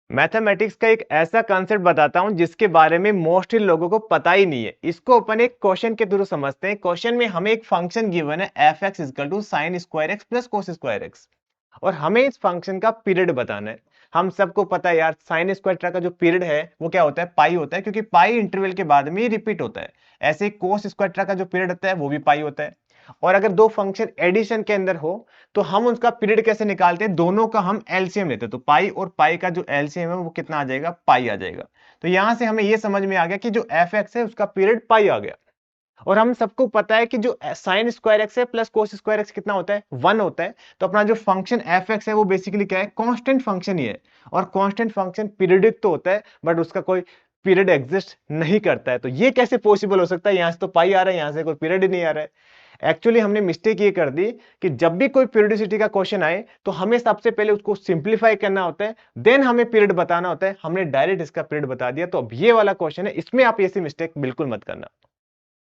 Mathematics का एक ऐसा कॉन्सेप्ट बताता हूं जिसके बारे में मोस्टली लोगों को पता ही नहीं है। इसको अपन एक क्वेश्चन के थ्रू समझते हैं। क्वेश्चन में हमें एक फंक्शन गिवन है F X is equal to sine square X plus cos square X, और हमें इस फंक्शन का पीरियड बताना है। हम सबको पता है यार, साइन स्क्वायर थीटा का जो पीरियड है वो क्या होता है, पाई होता है, क्योंकि पाई इंटरवल के बाद में ही रिपीट होता है। ऐसे ही कोस स्क्वायर थीटा का जो पीरियड होता है वो भी पाई होता है। और अगर दो फंक्शन एडिशन के अंदर हो तो हम उसका पीरियड कैसे निकालते हैं, दोनों का हम एलसीएम लेते हैं। तो पाई और पाई का जो एलसीएम है वो कितना आ जाएगा, पाई आ जाएगा। तो यहां से हमें ये समझ में आ गया कि जो एफ एक्स है उसका पीरियड पाई आ गया। और हम सबको पता है कि जो साइन स्क्वायर एक्स है प्लस कोस स्क्वायर एक्स कितना होता है, 1 होता है। तो अपना जो फंक्शन एफ एक्स है वो बेसिकली क्या है, कांस्टेंट फंक्शन ही है। और कांस्टेंट फंक्शन पीरियडिक तो होता है बट उसका कोई पीरियड एग्जिस्ट नहीं करता है। तो ये कैसे पॉसिबल हो सकता है, यहां से तो पाई आ रहा है, यहां से कोई पीरियड ही नहीं आ रहा है। एक्चुअली हमने मिस्टेक ये कर दी कि जब भी कोई पीरियोडिसिटी का क्वेश्चन आए तो हमें सबसे पहले उसको सिंप्लीफाई करना होता है, देन हमें पीरियड बताना होता है। हमने डायरेक्ट इसका पीरियड बता दिया। तो अब ये वाला क्वेश्चन है, इसमें आप ऐसी मिस्टेक बिल्कुल मत करना।